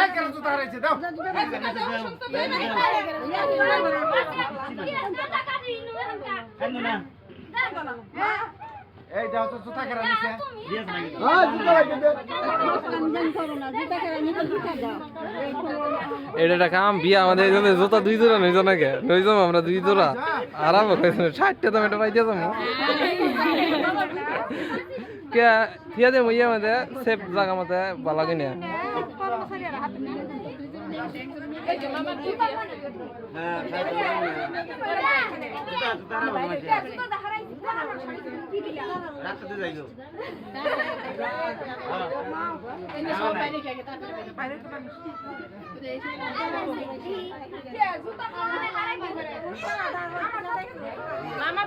এই কেন জুতা হারাইছে দাও এই দাও তো জুতা কেন নিছে হ্যাঁ জুতা লাগে দে এটা একটা কাম বিয়া আমাদের এই জন্য জুতা 2 জোড়া নই জনা কে নই জমা আমরা 2 জোড়া আরাম কইছে 60 টাকা দাম এটা পাইতে যাবো কে থিয়া দে মইয়া মতে সেফ জায়গা মতে ভালো কিনে রাখতে যাইগো মামা